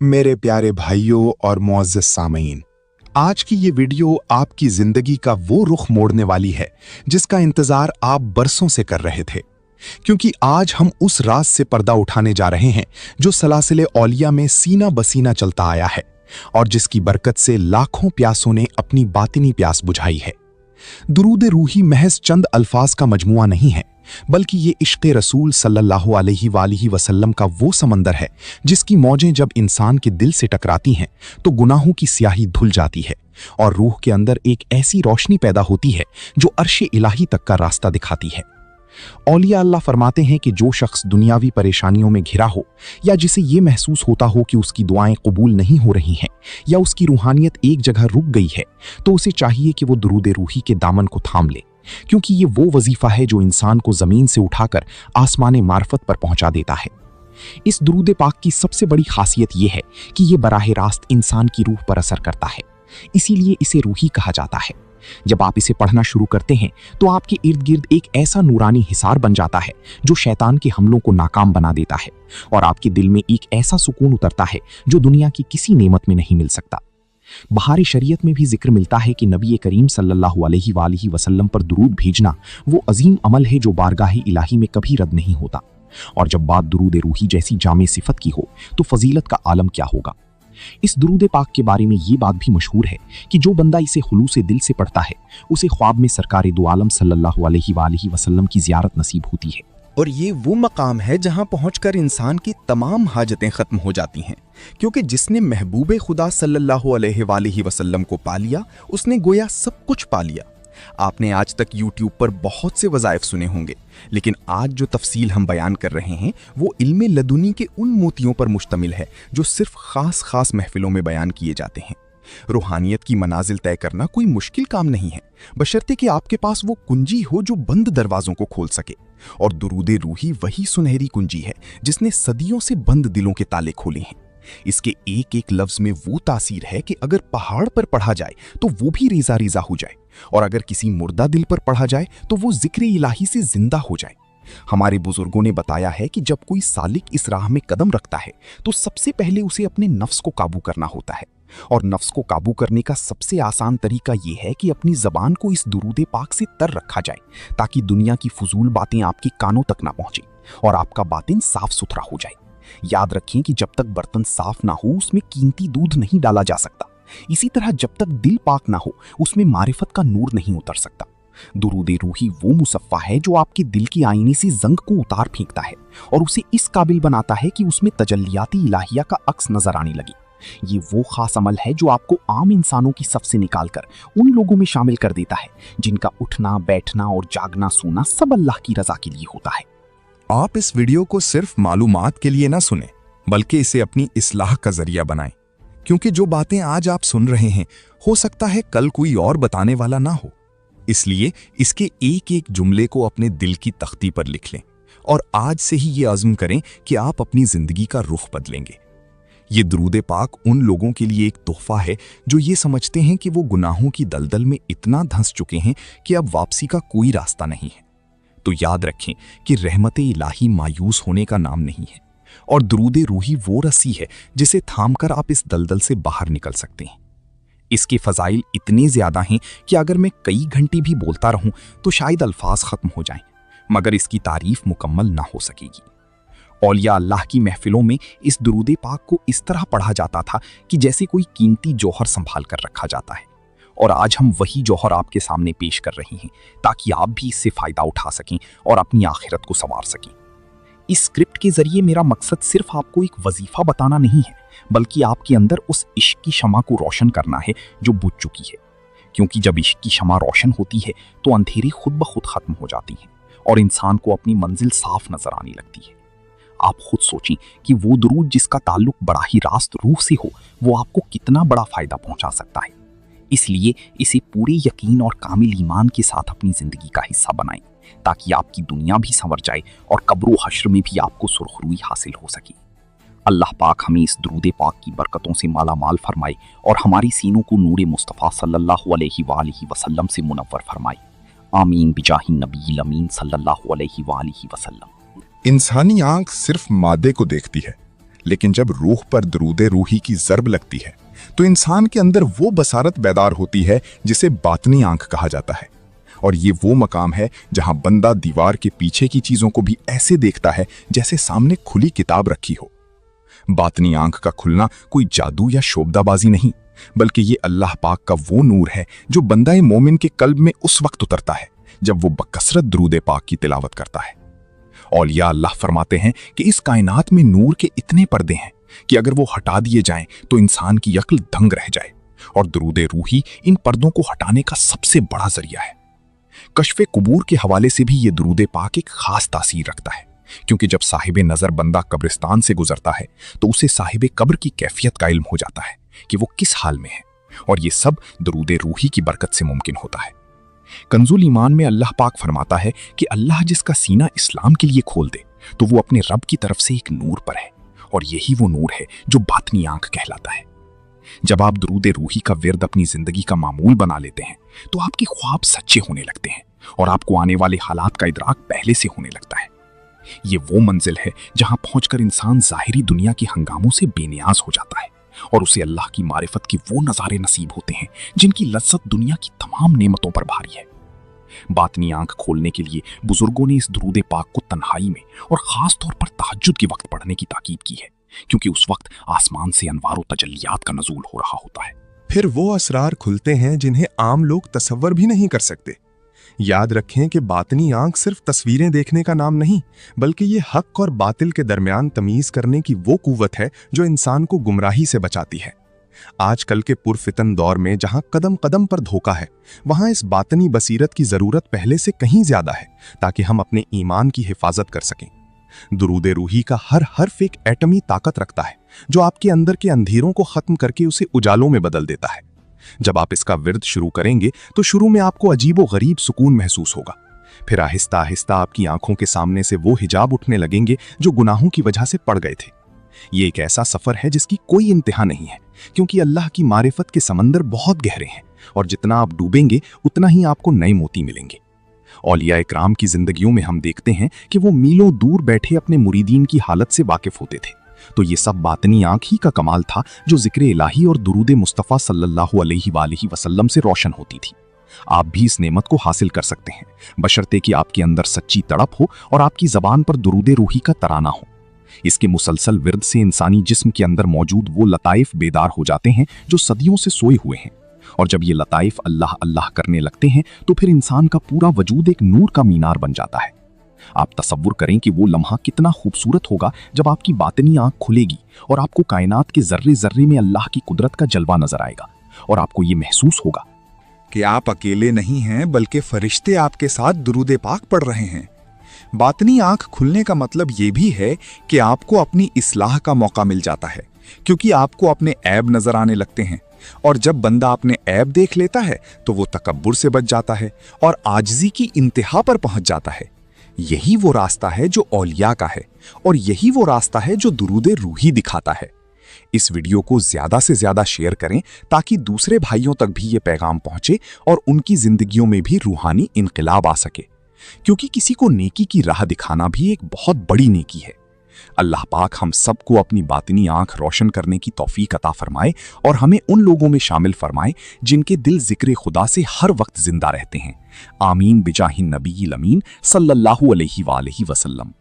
मेरे प्यारे भाइयों और मुअज़्ज़ज़ सामीन, आज की ये वीडियो आपकी जिंदगी का वो रुख मोड़ने वाली है जिसका इंतजार आप बरसों से कर रहे थे। क्योंकि आज हम उस राज से पर्दा उठाने जा रहे हैं जो सलासिले औलिया में सीना बसीना चलता आया है और जिसकी बरकत से लाखों प्यासों ने अपनी बातिनी प्यास बुझाई है। दुरूद रूही महज चंद अल्फाज का मजमुआ नहीं है, बल्कि ये इश्क़ रसूल सल्लल्लाहु अलैहि वसल्लम का वो समंदर है जिसकी मौजें जब इंसान के दिल से टकराती हैं तो गुनाहों की स्याही धुल जाती है और रूह के अंदर एक ऐसी रोशनी पैदा होती है जो अर्श इलाही तक का रास्ता दिखाती है। औलिया अल्लाह फरमाते हैं कि जो शख्स दुनियावी परेशानियों में घिरा हो या जिसे ये महसूस होता हो कि उसकी दुआएं कबूल नहीं हो रही हैं या उसकी रूहानियत एक जगह रुक गई है, तो उसे चाहिए कि वो दुरूद रूही के दामन को थाम ले, क्योंकि ये वो वजीफा है जो इंसान को जमीन से उठाकर आसमान मार्फत पर पहुंचा देता है। इस दुरूद पाक की सबसे बड़ी खासियत यह है कि ये बराह रास्त इंसान की रूह पर असर करता है, इसीलिए इसे रूही कहा जाता है। जब आप इसे पढ़ना शुरू करते हैं तो आपके इर्द गिर्द एक ऐसा नूरानी हिसार बन जाता है जो शैतान के हमलों को नाकाम बना देता है और आपके दिल में एक ऐसा सुकून उतरता है जो दुनिया की किसी नेमत में नहीं मिल सकता। बहारी शरीयत में भी जिक्र मिलता है कि नबी करीम सल्लल्लाहु अलैहि वसल्लम पर दुरूद भेजना वो अजीम अमल है जो बारगाह इलाही में कभी रद्द नहीं होता। और जब बात दुरूद रूही जैसी जामे सिफत की हो तो फजीलत का आलम क्या होगा। इस दुरूद पाक के बारे में ये बात भी मशहूर है कि जो बंदा इसे खुलूस दिल से पढ़ता है उसे ख्वाब में सरकार दो आलम सल्लल्लाहु अलैहि वसल्लम की ज़ियारत नसीब होती है। और ये वो मकाम है जहां पहुंचकर इंसान की तमाम हाजतें खत्म हो जाती हैं, क्योंकि जिसने महबूब खुदा सल्लल्लाहु अलैहि वसल्लम को पा लिया उसने गोया सब कुछ पा लिया। आपने आज तक YouTube पर बहुत से वज़ाइफ सुने होंगे, लेकिन आज जो तफसील हम बयान कर रहे हैं वो इल्मे लदुनी के उन मोतियों पर मुश्तमिल है जो सिर्फ खास महफिलों में बयान किए जाते हैं। रूहानियत की मनाजिल तय करना कोई मुश्किल काम नहीं है, बशर्ते कि आपके पास वो कुंजी हो जो बंद दरवाजों को खोल सके। और दुरूद रूही वही सुनहरी कुंजी है जिसने सदियों से बंद दिलों के ताले खोले हैं। इसके एक एक लफ्ज में वो तासीर है कि अगर पहाड़ पर पढ़ा जाए तो वो भी रेजा रेजा हो जाए, और अगर किसी मुर्दा दिल पर पढ़ा जाए तो वो जिक्र इलाही से जिंदा हो जाए। हमारे बुजुर्गों ने बताया है कि जब कोई सालिक इस राह में कदम रखता है तो सबसे पहले उसे अपने नफ्स को काबू करना होता है, और नफ्स को काबू करने का सबसे आसान तरीका यह है कि अपनी जबान को इस दुरूद पाक से तर रखा जाए ताकि दुनिया की फजूल बातें आपके कानों तक ना पहुंचे और आपका बातिन साफ सुथरा हो जाए। याद रखें कि जब तक बर्तन साफ ना हो उसमें कीमती दूध नहीं डाला जा सकता। इसी तरह जब तक दिल पाक ना हो उसमें मारिफत का नूर नहीं उतर सकता। दुरूद रूही वो मुसफ़ा है जो आपके दिल की आईने से जंग को उतार फेंकता है और उसे इस काबिल बनाता है कि उसमें तजल्लियाती इलाहिया का अक्स नजर आने लगे। ये वो खास अमल है जो आपको आम इंसानों की सफ से निकालकर उन लोगों में शामिल कर देता है जिनका उठना बैठना और जागना सोना सब अल्लाह की रजा के लिए होता है। आप इस वीडियो को सिर्फ मालूमात के लिए ना सुने, बल्कि इसे अपनी इस्लाह का जरिया बनाएं, क्योंकि जो बातें आज आप सुन रहे हैं हो सकता है कल कोई और बताने वाला ना हो। इसलिए इसके एक एक जुमले को अपने दिल की तख्ती पर लिख लें और आज से ही ये अज़्म करें कि आप अपनी जिंदगी का रुख बदलेंगे। ये दुरूद पाक उन लोगों के लिए एक तोहफा है जो ये समझते हैं कि वो गुनाहों की दलदल में इतना धंस चुके हैं कि अब वापसी का कोई रास्ता नहीं है। तो याद रखें कि रहमत इलाही मायूस होने का नाम नहीं है, और दुरूद रूही वो रस्सी है जिसे थामकर आप इस दलदल से बाहर निकल सकते हैं। इसके फजाइल इतने ज्यादा हैं कि अगर मैं कई घंटे भी बोलता रहूं तो शायद अल्फाज खत्म हो जाएं, मगर इसकी तारीफ मुकम्मल ना हो सकेगी। औलिया अल्लाह की महफिलों में इस दुरूद पाक को इस तरह पढ़ा जाता था कि जैसे कोई कीमती जौहर संभाल कर रखा जाता है, और आज हम वही जौहर आपके सामने पेश कर रहे हैं ताकि आप भी इससे फ़ायदा उठा सकें और अपनी आखिरत को संवार सकें। इस स्क्रिप्ट के ज़रिए मेरा मकसद सिर्फ आपको एक वजीफ़ा बताना नहीं है, बल्कि आपके अंदर उस इश्क की शमा को रोशन करना है जो बुझ चुकी है, क्योंकि जब इश्क की शमा रोशन होती है तो अंधेरे खुद ब खुद ख़त्म हो जाती हैं और इंसान को अपनी मंजिल साफ नज़र आने लगती है। आप खुद सोचें कि वो दुरूद जिसका ताल्लुक बड़ा ही रास्त रूह से हो वो आपको कितना बड़ा फ़ायदा पहुँचा सकता है। इसलिए इसे पूरे यकीन और कामिल ईमान के साथ अपनी ज़िंदगी का हिस्सा बनाएं ताकि आपकी दुनिया भी संवर जाए और कब्र हश्र में भी आपको सुरखरुई हासिल हो सके। अल्लाह पाक हमें इस दुरूद पाक की बरकतों से माला माल फरमाए और हमारी सीनों को नूर मुस्तफ़ा सल्लल्लाहु अलैहि वसल्लम से मुनव्वर फरमाए। आमीन बिजाहि नबी अमीन सल्लल्लाहु अलैहि वसल्लम। इंसानी आंख सिर्फ मादे को देखती है, लेकिन जब रूह पर दरूदे रूही की ज़रब लगती है तो इंसान के अंदर वो बसारत बैदार होती है जिसे बातनी आंख कहा जाता है। और ये वो मकाम है जहां बंदा दीवार के पीछे की चीज़ों को भी ऐसे देखता है जैसे सामने खुली किताब रखी हो। बातनी आंख का खुलना कोई जादू या शोबदाबाजी नहीं, बल्कि ये अल्लाह पाक का वो नूर है जो बंदा मोमिन के कल्ब में उस वक्त उतरता है जब वो बकसरत दरूद पाक की तिलावत करता है। औलिया अल्लाह फरमाते हैं कि इस कायनात में नूर के इतने पर्दे हैं कि अगर वो हटा दिए जाएं तो इंसान की अक्ल दंग रह जाए, और दरूद रूही इन पर्दों को हटाने का सबसे बड़ा जरिया है। कश्फे कुबूर के हवाले से भी ये दरूद पाक एक खास तासीर रखता है, क्योंकि जब साहिब नज़र बंदा कब्रिस्तान से गुजरता है तो उसे साहिब कब्र की कैफियत का इल्म हो जाता है कि वो किस हाल में है, और ये सब दरूद रूही की बरकत से मुमकिन होता है। कंजुल ईमान में अल्लाह पाक फरमाता है कि अल्लाह जिसका सीना इस्लाम के लिए खोल दे तो वो अपने रब की तरफ से एक नूर पर है, और यही वो नूर है जो बातनी आंख कहलाता है। जब आप दरूद रूही का विर्द अपनी जिंदगी का मामूल बना लेते हैं तो आपके ख्वाब सच्चे होने लगते हैं और आपको आने वाले हालात का इदराक पहले से होने लगता है। ये वो मंजिल है जहां पहुंचकर इंसान ज़ाहिरी दुनिया के हंगामों से बेनियाज हो जाता है और उसे अल्लाह की मारिफत के वो नज़ारे नसीब होते हैं जिनकी लज्जत दुनिया की तमाम नेमतों पर भारी है। बातनी आंख खोलने के लिए बुजुर्गों ने इस दरूद पाक को तन्हाई में और ख़ास तौर पर तहज्जुद के वक्त पढ़ने की ताकीद की है, क्योंकि उस वक्त आसमान से अनवार व तजल्लियात का नज़ूल हो रहा होता है। फिर वो असरार खुलते हैं जिन्हें आम लोग तसव्वुर भी नहीं कर सकते। याद रखें कि बातनी आंख सिर्फ तस्वीरें देखने का नाम नहीं, बल्कि ये हक और बातिल के दरमियान तमीज़ करने की वो कुव्वत है जो इंसान को गुमराही से बचाती है। आजकल के पुरफितन दौर में जहां कदम कदम पर धोखा है, वहां इस बातनी बसीरत की ज़रूरत पहले से कहीं ज़्यादा है ताकि हम अपने ईमान की हिफाजत कर सकें। दरूद रूही का हर हर्फ एक एटमी ताकत रखता है जो आपके अंदर के अंधेरों को ख़त्म करके उसे उजालों में बदल देता है। जब आप इसका विर्द शुरू करेंगे तो शुरू में आपको अजीब व गरीब सुकून महसूस होगा, फिर आहिस्ता आहिस्ता आपकी आंखों के सामने से वो हिजाब उठने लगेंगे जो गुनाहों की वजह से पड़ गए थे। ये एक ऐसा सफ़र है जिसकी कोई इंतहा नहीं है, क्योंकि अल्लाह की मारिफत के समंदर बहुत गहरे हैं और जितना आप डूबेंगे उतना ही आपको नए मोती मिलेंगे। औलिया इकराम की जिंदगियों में हम देखते हैं कि वो मीलों दूर बैठे अपने मुरीदीन की हालत से वाकिफ होते थे, तो ये सब बातनी आंख ही का कमाल था जो जिक्र इलाही और दुरूद मुस्तफ़ा सल्लल्लाहु अलैहि वसल्लम से रोशन होती थी। आप भी इस नेमत को हासिल कर सकते हैं, बशर्ते कि आपके अंदर सच्ची तड़प हो और आपकी ज़बान पर दुरूद रूही का तराना हो। इसके मुसलसल विर्द से इंसानी जिस्म के अंदर मौजूद वो लताइफ बेदार हो जाते हैं जो सदियों से सोए हुए हैं, और जब ये लताइफ अल्लाह अल्लाह करने लगते हैं तो फिर इंसान का पूरा वजूद एक नूर का मीनार बन जाता है। आप तसव्वुर करें कि वो लम्हा कितना खूबसूरत होगा जब आपकी बातनी आंख खुलेगी और आपको कायनात के जर्रे जर्रे में अल्लाह की कुदरत का जलवा नजर आएगा, और आपको ये महसूस होगा कि आप अकेले नहीं हैं बल्कि फरिश्ते आपके साथ दुरूद पाक पढ़ रहे हैं। बातनी आंख खुलने का मतलब ये भी है कि आपको अपनी इस्लाह का मौका मिल जाता है, क्योंकि आपको अपने ऐब नजर आने लगते हैं, और जब बंदा अपने ऐब देख लेता है तो वो तकब्बुर से बच जाता है और आजिज़ी की इंतहा पर पहुंच जाता है। यही वो रास्ता है जो औलिया का है, और यही वो रास्ता है जो दुरूद रूही दिखाता है। इस वीडियो को ज़्यादा से ज़्यादा शेयर करें ताकि दूसरे भाइयों तक भी ये पैगाम पहुंचे और उनकी ज़िंदगियों में भी रूहानी इनकलाब आ सके, क्योंकि किसी को नेकी की राह दिखाना भी एक बहुत बड़ी नेकी है। अल्लाह पाक हम सबको अपनी बातिनी आंख रोशन करने की तौफीक अता फरमाए और हमें उन लोगों में शामिल फरमाए जिनके दिल जिक्र खुदा से हर वक्त जिंदा रहते हैं। आमीन बिजाहिन नबील अमीन सल्लल्लाहु अलैहि वसल्लम।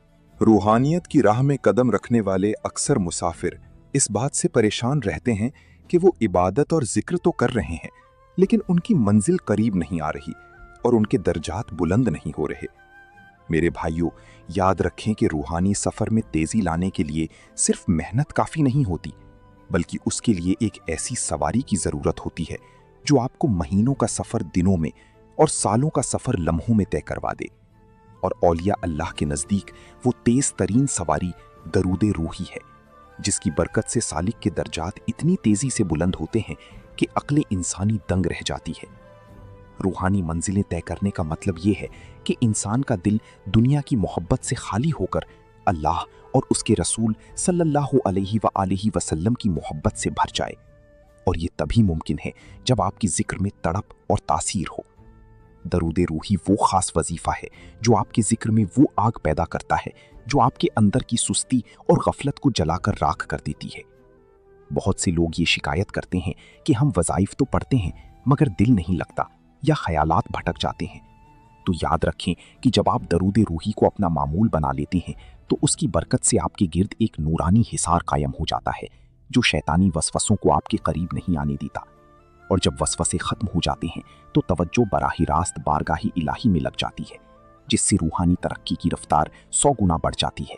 रूहानियत की राह में कदम रखने वाले अक्सर मुसाफिर इस बात से परेशान रहते हैं कि वो इबादत और जिक्र तो कर रहे हैं, लेकिन उनकी मंजिल करीब नहीं आ रही और उनके दर्जात बुलंद नहीं हो रहे। मेरे भाइयों, याद रखें कि रूहानी सफ़र में तेज़ी लाने के लिए सिर्फ मेहनत काफ़ी नहीं होती, बल्कि उसके लिए एक ऐसी सवारी की ज़रूरत होती है जो आपको महीनों का सफ़र दिनों में और सालों का सफ़र लम्हों में तय करवा दे। और औलिया अल्लाह के नज़दीक वो तेज़ तरीन सवारी दरूद रूही है, जिसकी बरकत से सालिक के दर्जात इतनी तेज़ी से बुलंद होते हैं कि अक्ल इंसानी दंग रह जाती है। रूहानी मंजिलें तय करने का मतलब ये है कि इंसान का दिल दुनिया की मोहब्बत से खाली होकर अल्लाह और उसके रसूल सल्लल्लाहु अलैहि वसल्लम की मोहब्बत से भर जाए, और ये तभी मुमकिन है जब आपकी जिक्र में तड़प और तासीर हो। दरूद रूही वो खास वजीफा है जो आपके जिक्र में वो आग पैदा करता है जो आपके अंदर की सुस्ती और गफलत को जलाकर राख कर देती है। बहुत से लोग ये शिकायत करते हैं कि हम वज़ाइफ तो पढ़ते हैं मगर दिल नहीं लगता या ख्यालात भटक जाते हैं। तो याद रखें कि जब आप दरूद रूही को अपना मामूल बना लेते हैं तो उसकी बरकत से आपके गिर्द एक नूरानी हिसार कायम हो जाता है जो शैतानी वसवसों को आपके करीब नहीं आने देता। और जब वसवसे खत्म हो जाते हैं तो तवज्जो बराही रास्त बारगाही इलाही में लग जाती है, जिससे रूहानी तरक्की की रफ्तार 100 गुना बढ़ जाती है।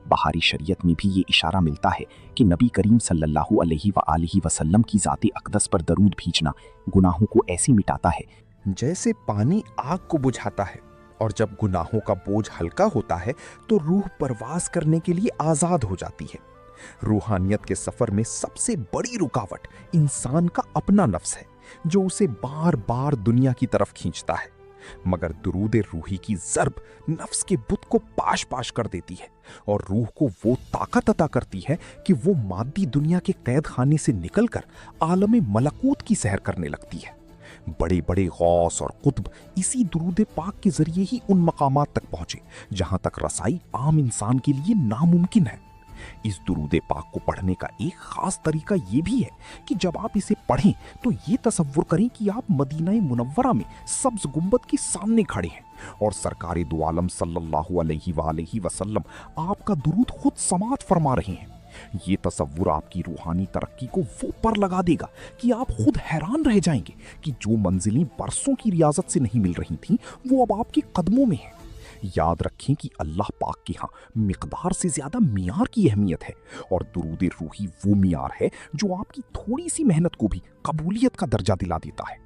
बहारी शरीयत में भी ये इशारा मिलता है कि नबी करीम सल्लल्लाहु अलैहि वसल्लम की ज़ाते अक़दस पर दरूद भेजना गुनाहों को ऐसे मिटाता है जैसे पानी आग को बुझाता है, और जब गुनाहों का बोझ हल्का होता है तो रूह परवाज करने के लिए आज़ाद हो जाती है। रूहानियत के सफर में सबसे बड़ी रुकावट इंसान का अपना नफ्स है जो उसे बार बार दुनिया की तरफ खींचता है, मगर दुरूद रूही की ज़र्ब नफ्स के बुत को पाश पाश कर देती है और रूह को वो ताकत अता करती है कि वो मादी दुनिया के कैद खाने से निकलकर आलम मलकूत की सैर करने लगती है। बड़े बड़े गौस और कुतब इसी दुरूद पाक के जरिए ही उन मकामात तक पहुंचे जहां तक रसाई आम इंसान के लिए नामुमकिन है। इस दुरूद पाक को पढ़ने का एक खास तरीका ये भी है कि जब आप इसे पढ़ें तो ये तसव्वुर करें कि आप मदीना मुनव्वरा में सब्ज गुंबद के सामने खड़े हैं और सरकार दो आलम सल्लल्लाहु अलैहि वसल्लम आपका दुरूद खुद समाअत फरमा रहे हैं। ये तसव्वुर आपकी रूहानी तरक्की को वो पर लगा देगा कि आप खुद हैरान रह जाएंगे कि जो मंजिलें बरसों की रियाजत से नहीं मिल रही थीं वो अब आपके कदमों में हैं। याद रखें कि अल्लाह पाक के यहाँ मिकदार से ज्यादा मियार की अहमियत है और दुरूद रूही वो मियार है जो आपकी थोड़ी सी मेहनत को भी कबूलियत का दर्जा दिला देता है।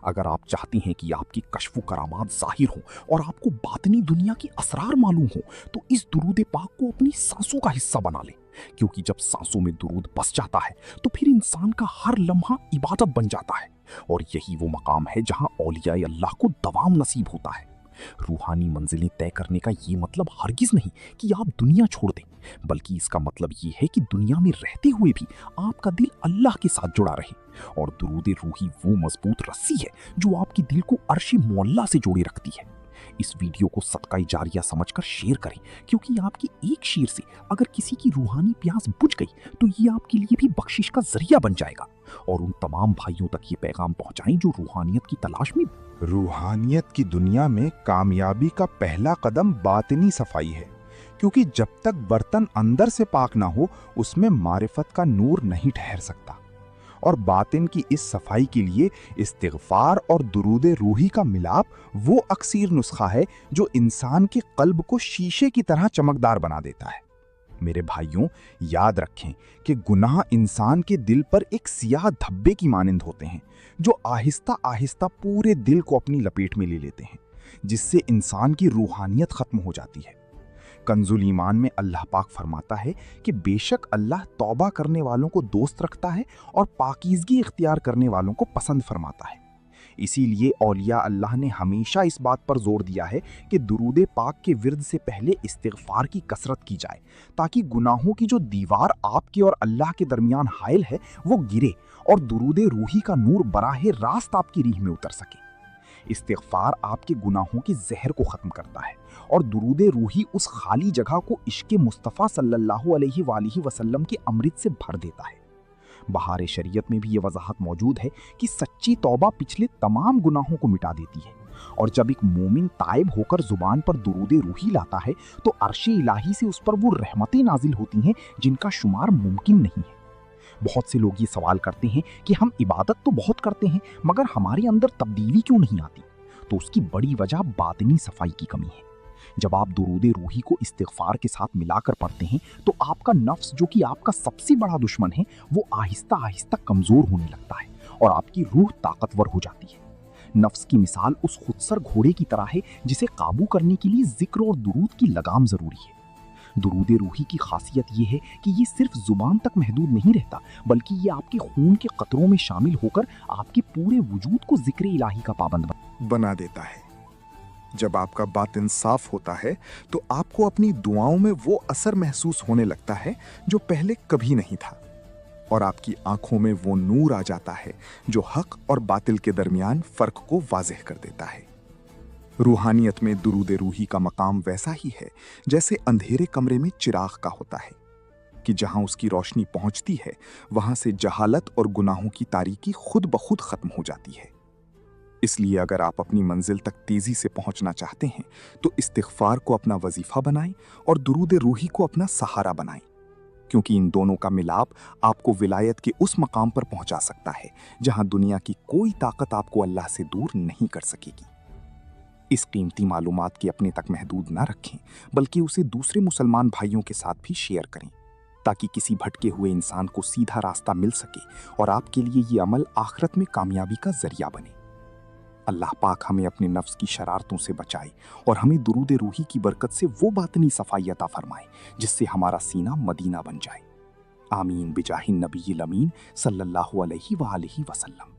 अगर आप चाहती हैं कि आपकी कश्फ करामात जाहिर हों और आपको बातनी दुनिया की असरार मालूम हो तो इस दुरूद पाक को अपनी सांसों का हिस्सा बना लें, क्योंकि जब सांसों में दुरूद बस जाता है तो फिर इंसान का हर लम्हा इबादत बन जाता है और यही वो मकाम है जहां औलिया अल्लाह को दवाम नसीब होता है। रूहानी मंजिलें तय करने का ये मतलब हरगिज नहीं कि आप दुनिया छोड़ दें, बल्कि इसका मतलब ये है कि दुनिया में रहते हुए भी आपका दिल अल्लाह के साथ जुड़ा रहे। और दुरूद रूही वो मजबूत रस्सी है जो आपके दिल को अर्श मुअल्ला से जोड़े रखती है। इस वीडियो को सदका जारिया समझकर शेयर करें, क्योंकि आपकी एक शेयर से अगर किसी की रूहानी प्यास बुझ गई तो ये आपके लिए भी बख्शिश का जरिया बन जाएगा। और उन तमाम भाइयों तक ये पैगाम पहुंचाएं जो रूहानियत की तलाश में। रूहानियत की दुनिया में कामयाबी का पहला कदम बातिनी सफाई है, क्योंकि जब तक बर्तन अंदर से पाक ना हो उसमें मारिफत का नूर नहीं ठहर सकता। और बातिन की इस सफाई के लिए इस्तिग़फ़ार और दुरूद रूही का मिलाप वो अक्सीर नुस्खा है जो इंसान के कल्ब को शीशे की तरह चमकदार बना देता है। मेरे भाइयों, याद रखें कि गुनाह इंसान के दिल पर एक सियाह धब्बे की मानिंद होते हैं जो आहिस्ता आहिस्ता पूरे दिल को अपनी लपेट में ले लेते हैं, जिससे इंसान की रूहानियत खत्म हो जाती है। कंजुल ईमान में अल्लाह पाक फरमाता है कि बेशक अल्लाह तौबा करने वालों को दोस्त रखता है और पाकीज़गी इख्तियार करने वालों को पसंद फरमाता है। इसीलिए औलिया अल्लाह ने हमेशा इस बात पर जोर दिया है कि दुरूद पाक के विर्द से पहले इस्तिग़फ़ार की कसरत की जाए, ताकि गुनाहों की जो दीवार आपके और अल्लाह के दरमियान हाइल है वो गिरे और दुरूद रूही का नूर बराहे रास्त आपकी रीह में उतर सके। इस्तिग़फ़ार आपके गुनाहों के जहर को ख़त्म करता है और दुरूद रूही उस खाली जगह को इश्क़े मुस्तफ़ा सल्लल्लाहु अलैहि वसल्लम के अमृत से भर देता है। बहार शरीयत में भी ये वजाहत मौजूद है कि सच्ची तौबा पिछले तमाम गुनाहों को मिटा देती है, और जब एक मोमिन ताइब होकर जुबान पर दुरूद रूही लाता है तो अर्श इलाही से उस पर वो रहमतें नाजिल होती हैं जिनका शुमार मुमकिन नहीं है। बहुत से लोग ये सवाल करते हैं कि हम इबादत तो बहुत करते हैं मगर हमारे अंदर तब्दीली क्यों नहीं आती, तो उसकी बड़ी वजह बातिनी सफाई की कमी है। जब आप दुरूद रूही को इस्तिग़फ़ार के साथ मिलाकर पढ़ते हैं तो आपका नफ्स, जो कि आपका सबसे बड़ा दुश्मन है, वो आहिस्ता आहिस्ता कमज़ोर होने लगता है और आपकी रूह ताकतवर हो जाती है। नफ्स की मिसाल उस खुदसर घोड़े की तरह है जिसे काबू करने के लिए जिक्र और दुरूद की लगाम ज़रूरी है। दुरूद रूही की खासियत ये है कि ये सिर्फ जुबान तक महदूद नहीं रहता, बल्कि ये आपके खून के कतरों में शामिल होकर आपके पूरे वजूद को जिक्र इलाही का पाबंद बना देता है। जब आपका बातिन साफ होता है तो आपको अपनी दुआओं में वो असर महसूस होने लगता है जो पहले कभी नहीं था। और आपकी आंखों में वो नूर आ जाता है जो हक और बातिल के दरमियान फर्क को वाज़ेह कर देता है। रूहानियत में दुरूद रूही का मकाम वैसा ही है जैसे अंधेरे कमरे में चिराग का होता है कि जहां उसकी रोशनी पहुंचती है वहां से जहालत और गुनाहों की तारीकी खुद ब खुद खत्म हो जाती है। इसलिए अगर आप अपनी मंजिल तक तेजी से पहुंचना चाहते हैं तो इस्तिग़फ़ार को अपना वजीफा बनाएं और दुरूद रूही को अपना सहारा बनाएं, क्योंकि इन दोनों का मिलाप आपको विलायत के उस मकाम पर पहुंचा सकता है जहां दुनिया की कोई ताकत आपको अल्लाह से दूर नहीं कर सकेगी। इस कीमती मालूमात के अपने तक महदूद ना रखें, बल्कि उसे दूसरे मुसलमान भाइयों के साथ भी शेयर करें, ताकि किसी भटके हुए इंसान को सीधा रास्ता मिल सके और आपके लिए ये अमल आखिरत में कामयाबी का जरिया बने। अल्लाह पाक हमें अपने नफ्स की शरारतों से बचाए और हमें दुरूद रूही की बरकत से वो बातनी सफाई अता फरमाए जिससे हमारा सीना मदीना बन जाए। आमीन बिजाहिन नबील अमीन सल्लल्लाहु अलैहि वालैहि वसल्लम।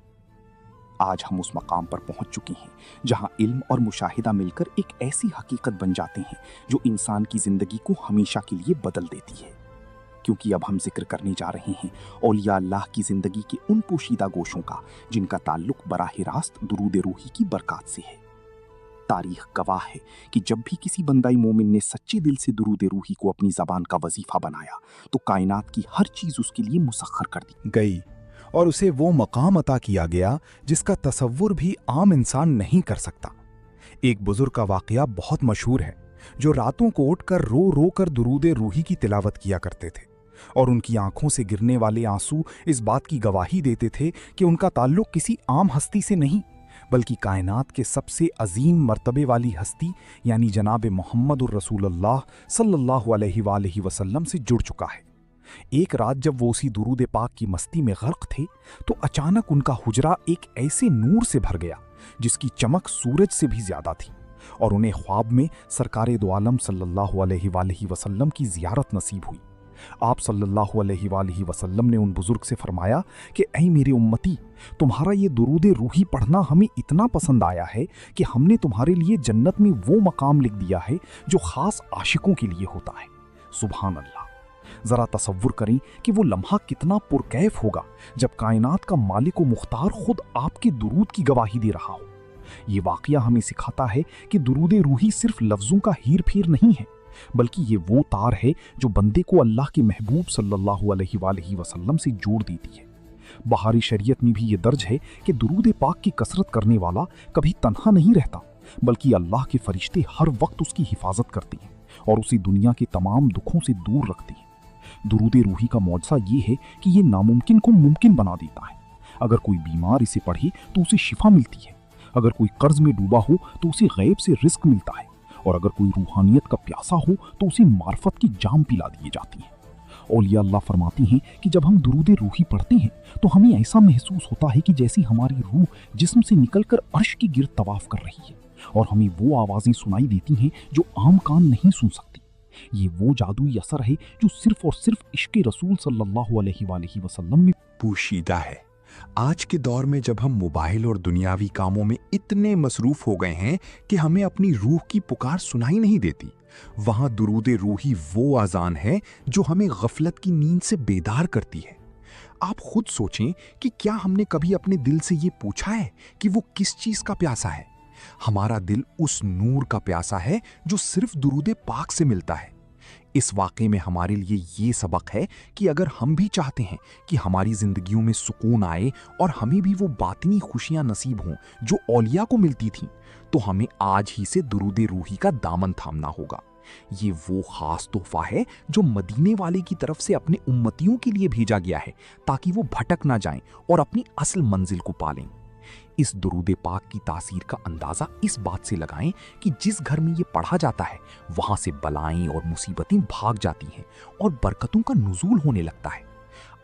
आज हम उस मकाम पर पहुंच चुके हैं जहां इल्म और मुशाहिदा मिलकर एक ऐसी हकीकत बन जाते हैं जो इंसान की जिंदगी को हमेशा के लिए बदल देती है। क्योंकि अब हम जिक्र करने जा रहे हैं औलिया अल्लाह की जिंदगी के उन पोशीदा गोशों का जिनका ताल्लुक बराह रास्त दुरूद रूही की बरकत से है। तारीख गवाह है कि जब भी किसी बंदाई मोमिन ने सच्चे दिल से दुरूद रूही को अपनी जबान का वजीफा बनाया तो कायनात की हर चीज उसके लिए मुसख्खर कर दी गई और उसे वो मकाम अता किया गया जिसका तसव्वुर भी आम इंसान नहीं कर सकता। एक बुजुर्ग का वाकया बहुत मशहूर है जो रातों को उठकर रो रो कर दुरूद रूही की तिलावत किया करते थे और उनकी आंखों से गिरने वाले आंसू इस बात की गवाही देते थे कि उनका ताल्लुक किसी आम हस्ती से नहीं बल्कि कायनात के सबसे अजीम मर्तबे वाली हस्ती यानी जनाब मोहम्मदुर रसूलुल्लाह सल्लल्लाहु अलैहि वसल्लम से जुड़ चुका है। एक रात जब वो उसी दुरूद पाक की मस्ती में गर्क थे तो अचानक उनका हुजरा एक ऐसे नूर से भर गया जिसकी चमक सूरज से भी ज्यादा थी और उन्हें ख्वाब में सरकारे दो आलम सल्लल्लाहु अलैहि वसल्लम की जियारत नसीब हुई। आप सल्लल्लाहु अलैहि वसल्लम ने उन बुजुर्ग से फरमाया कि ऐ मेरे उम्मती, तुम्हारा ये दुरूद रूही पढ़ना हमें इतना पसंद आया है कि हमने तुम्हारे लिए जन्नत में वो मकाम लिख दिया है जो खास आशिकों के लिए होता है। सुभान अल्लाह। जरा तसव्वुर करें कि वो लम्हा कितना पुरकैफ होगा जब कायनात का मालिक व मुख्तार खुद आपके दुरूद की गवाही दे रहा हो। ये वाकया हमें सिखाता है कि दुरूद रूही सिर्फ लफ्जों का हीर फेर नहीं है बल्कि ये वो तार है जो बंदे को अल्लाह के महबूब सल्लल्लाहु अलैहि वसल्लम से जोड़ देती है। बहारी शरीयत में भी ये दर्ज है कि दुरूद पाक की कसरत करने वाला कभी तन्हा नहीं रहता बल्कि अल्लाह के फरिश्ते हर वक्त उसकी हिफाजत करते हैं और उसे दुनिया के तमाम दुखों से दूर रखते हैं। दुरूद रूही का मौजज़ा ये है कि ये नामुमकिन को मुमकिन बना देता है। अगर कोई बीमार इसे पढ़े तो उसे शिफा मिलती है, अगर कोई कर्ज में डूबा हो तो उसे गैब से रिस्क मिलता है और अगर कोई रूहानियत का प्यासा हो तो उसे मार्फत की जाम पिला दिए जाती है। औलिया अल्लाह फरमाती हैं कि जब हम दुरूद रूही पढ़ते हैं तो हमें ऐसा महसूस होता है कि जैसी हमारी रूह जिस्म से निकलकर अर्श की गिर्द तवाफ कर रही है और हमें वो आवाज़ें सुनाई देती हैं जो आम कान नहीं सुन सकती। ये वो जादुई असर है जो सिर्फ और सिर्फ इश्क़ रसूल सल्लल्लाहु अलैहि वसल्लम में पोशीदा है। आज के दौर में जब हम मोबाइल और दुनियावी कामों में इतने मसरूफ हो गए हैं कि हमें अपनी रूह की पुकार सुनाई नहीं देती, वहां दुरूद रूही वो आजान है जो हमें गफलत की नींद से बेदार करती है। आप खुद सोचें कि क्या हमने कभी अपने दिल से ये पूछा है कि वो किस चीज का प्यासा है? हमारा दिल उस नूर का प्यासा है जो सिर्फ दुरूद पाक से मिलता है। इस वाक़े में हमारे लिए ये सबक है कि अगर हम भी चाहते हैं कि हमारी जिंदगियों में सुकून आए और हमें भी वो बातिनी खुशियां नसीब हों जो औलिया को मिलती थीं, तो हमें आज ही से दुरूद रूही का दामन थामना होगा। ये वो खास तोहफा है जो मदीने वाले की तरफ से अपने उम्मतियों के लिए भेजा गया है ताकि वो भटक ना जाएं और अपनी असल मंजिल को पालें। इस दुरूद पाक की तासीर का अंदाजा इस बात से लगाएं कि जिस घर में ये पढ़ा जाता है वहां से बलाएं और मुसीबतें भाग जाती हैं और बरकतों का नुज़ूल होने लगता है।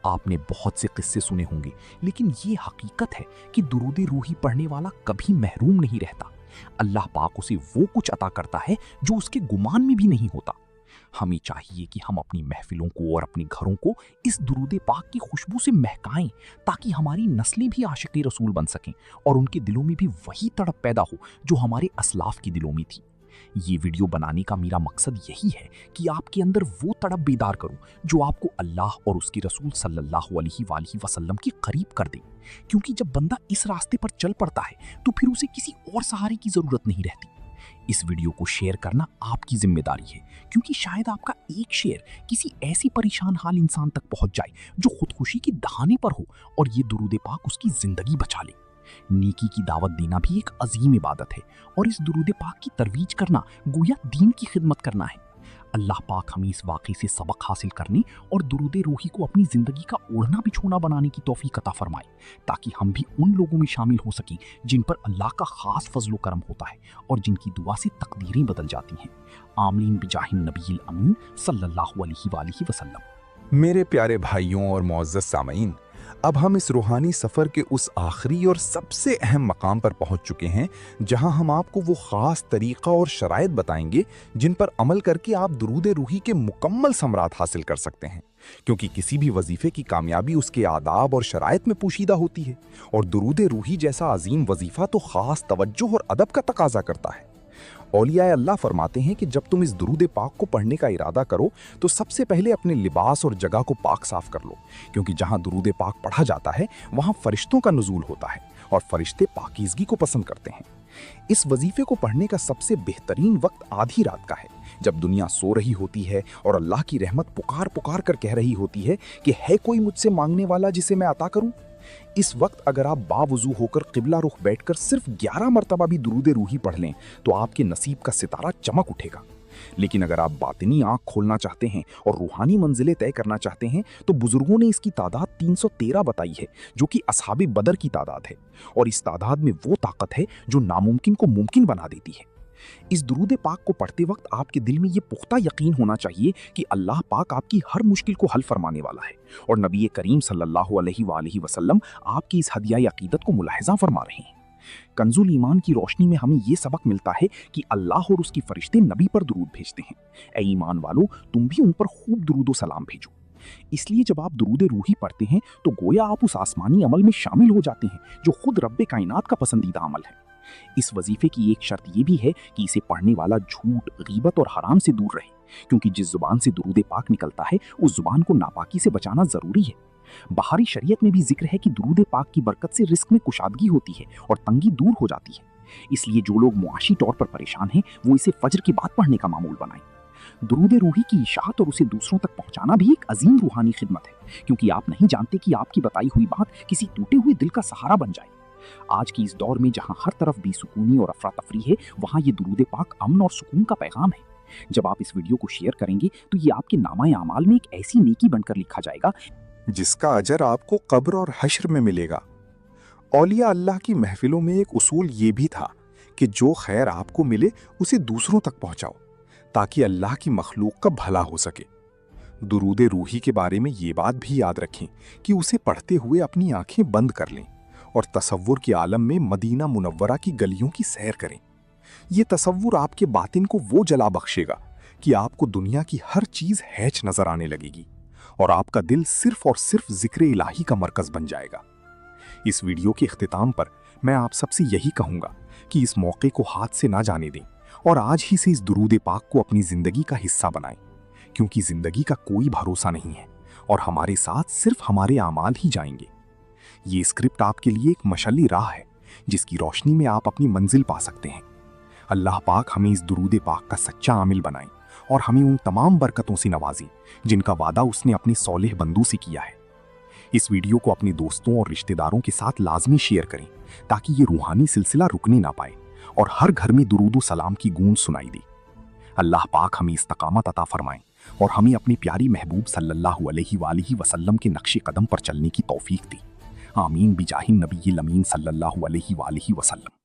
आपने बहुत से किस्से सुने होंगे, लेकिन ये हकीकत है कि दुरूद रूही पढ़ने वाला कभी महरूम नहीं रहता। अल्लाह पाक उसे वो कुछ अता करता है जो उसके गुमान में भी नहीं होता। हमें चाहिए कि हम अपनी महफिलों को और अपने घरों को इस दुरूद पाक की खुशबू से महकाएं ताकि हमारी नस्लें भी आशिक़ रसूल बन सकें और उनके दिलों में भी वही तड़प पैदा हो जो हमारे असलाफ के दिलों में थी। یہ ویڈیو بنانے کا میرا مقصد یہی ہے کہ آپ کے اندر وہ تڑپ بیدار کروں جو آپ کو اللہ اور اس کے رسول صلی اللہ علیہ وآلہ وسلم کے قریب کر دے، کیونکہ جب بندہ اس راستے پر چل پڑتا ہے تو پھر اسے کسی اور سہارے کی ضرورت نہیں رہتی۔ اس ویڈیو کو شیئر کرنا آپ کی ذمہ داری ہے، کیونکہ شاید آپ کا ایک شیئر کسی ایسی پریشان حال انسان تک پہنچ جائے جو خودکشی کے دہانے پر ہو، اور یہ درود پاک اس کی زندگی بچا لے۔ نیکی کی دعوت دینا بھی ایک عظیم عبادت ہے، اور اس درود پاک کی ترویج کرنا گویا دین کی خدمت کرنا ہے۔ اللہ پاک ہمیں اس واقعے سے سبق حاصل کرنے اور درود روحی کو اپنی زندگی کا اوڑھنا بچھونا بنانے کی توفیق عطا فرمائے، تاکہ ہم بھی ان لوگوں میں شامل ہو سکیں جن پر اللہ کا خاص فضل و کرم ہوتا ہے اور جن کی دعا سے تقدیریں بدل جاتی ہیں۔ آمین بجاہ النبی الامین صلی اللہ علیہ وآلہ وسلم۔ میرے پیارے بھائیوں اور معزز سامعین، اب ہم اس روحانی سفر کے اس آخری اور سب سے اہم مقام پر پہنچ چکے ہیں جہاں ہم آپ کو وہ خاص طریقہ اور شرائط بتائیں گے جن پر عمل کر کے آپ درود روحی کے مکمل ثمرات حاصل کر سکتے ہیں، کیونکہ کسی بھی وظیفے کی کامیابی اس کے آداب اور شرائط میں پوشیدہ ہوتی ہے، اور درود روحی جیسا عظیم وظیفہ تو خاص توجہ اور ادب کا تقاضا کرتا ہے۔ اولیاء اللہ فرماتے ہیں کہ جب تم اس درود پاک کو پڑھنے کا ارادہ کرو تو سب سے پہلے اپنے لباس اور جگہ کو پاک صاف کر لو، کیونکہ جہاں درود پاک پڑھا جاتا ہے وہاں فرشتوں کا نزول ہوتا ہے، اور فرشتے پاکیزگی کو پسند کرتے ہیں۔ اس وظیفے کو پڑھنے کا سب سے بہترین وقت آدھی رات کا ہے، جب دنیا سو رہی ہوتی ہے اور اللہ کی رحمت پکار پکار کر کہہ رہی ہوتی ہے کہ ہے کوئی مجھ سے مانگنے والا جسے میں عطا کروں۔ اس وقت اگر آپ باوضو ہو کر قبلہ رخ بیٹھ کر صرف 11 مرتبہ بھی درود روحی پڑھ لیں تو آپ کے نصیب کا ستارہ چمک اٹھے گا۔ لیکن اگر آپ باطنی آنکھ کھولنا چاہتے ہیں اور روحانی منزلیں طے کرنا چاہتے ہیں تو بزرگوں نے اس کی تعداد 313 بتائی ہے، جو کہ اصحاب بدر کی تعداد ہے، اور اس تعداد میں وہ طاقت ہے جو ناممکن کو ممکن بنا دیتی ہے۔ اس درود پاک کو پڑھتے وقت آپ کے دل میں یہ پختہ یقین ہونا چاہیے کہ اللہ پاک آپ کی ہر مشکل کو حل فرمانے والا ہے، اور نبی کریم صلی اللہ علیہ وآلہ وسلم آپ کی اس ہدیہ عقیدت کو ملاحظہ فرما رہے ہیں۔ کنز الایمان کی روشنی میں ہمیں یہ سبق ملتا ہے کہ اللہ اور اس کی فرشتے نبی پر درود بھیجتے ہیں۔ اے ایمان والو، تم بھی ان پر خوب درود و سلام بھیجو۔ اس لیے جب آپ درود روحی پڑھتے ہیں تو گویا آپ اس آسمانی عمل میں شامل ہو جاتے ہیں جو خود رب کائنات کا پسندیدہ عمل ہے۔ اس وظیفے کی ایک شرط یہ بھی ہے کہ اسے پڑھنے والا جھوٹ، غیبت اور حرام سے دور رہے، کیونکہ جس زبان سے درود پاک نکلتا ہے اس زبان کو ناپاکی سے بچانا ضروری ہے۔ بہاری شریعت میں بھی ذکر ہے کہ درود پاک کی برکت سے رزق میں کشادگی ہوتی ہے اور تنگی دور ہو جاتی ہے۔ اس لیے جو لوگ معاشی طور پر پریشان ہیں وہ اسے فجر کے بعد پڑھنے کا معمول بنائیں۔ درود روحی کی اشاعت اور اسے دوسروں تک پہنچانا بھی ایک عظیم روحانی خدمت ہے، کیونکہ آپ نہیں جانتے کہ آپ کی بتائی ہوئی بات کسی ٹوٹے ہوئے دل کا سہارا بن جائے۔ آج کی اس دور میں جہاں ہر طرف بے سکونی اور افراتفری ہے، وہاں یہ درود پاک امن اور سکون کا پیغام ہے۔ جب آپ اس ویڈیو کو شیئر کریں گے تو یہ آپ کے نامہ اعمال میں ایک ایسی نیکی بن کر لکھا جائے گا جس کا اجر آپ کو قبر اور حشر میں ملے گا۔ اولیاء اللہ کی محفلوں میں ایک اصول یہ بھی تھا کہ جو خیر آپ کو ملے اسے دوسروں تک پہنچاؤ، تاکہ اللہ کی مخلوق کا بھلا ہو سکے۔ درود روحی کے بارے میں یہ بات بھی یاد رکھیں کہ اسے پڑھتے ہوئے اپنی آنکھیں بند کر لیں اور تصور کے عالم میں مدینہ منورہ کی گلیوں کی سیر کریں۔ یہ تصور آپ کے باطن کو وہ جلا بخشے گا کہ آپ کو دنیا کی ہر چیز ہیچ نظر آنے لگے گی، اور آپ کا دل صرف اور صرف ذکر الہی کا مرکز بن جائے گا۔ اس ویڈیو کے اختتام پر میں آپ سب سے یہی کہوں گا کہ اس موقع کو ہاتھ سے نہ جانے دیں، اور آج ہی سے اس درود پاک کو اپنی زندگی کا حصہ بنائیں، کیونکہ زندگی کا کوئی بھروسہ نہیں ہے اور ہمارے ساتھ صرف ہمارے اعمال ہی جائیں گے۔ یہ اسکرپٹ آپ کے لیے ایک مشعل راہ ہے جس کی روشنی میں آپ اپنی منزل پا سکتے ہیں۔ اللہ پاک ہمیں اس درود پاک کا سچا عامل بنائیں اور ہمیں ان تمام برکتوں سے نوازیں جن کا وعدہ اس نے اپنے صالح بندوں سے کیا ہے۔ اس ویڈیو کو اپنے دوستوں اور رشتہ داروں کے ساتھ لازمی شیئر کریں تاکہ یہ روحانی سلسلہ رکنے نہ پائے اور ہر گھر میں درود و سلام کی گونج سنائی دے۔ اللہ پاک ہمیں استقامت عطا فرمائیں اور ہمیں اپنے پیاری محبوب صلی اللہ علیہ وآلہ وسلم کے نقش قدم پر چلنے کی توفیق دی۔ آمین بجاہ النبی الامین صلی اللہ علیہ وآلہ وسلم۔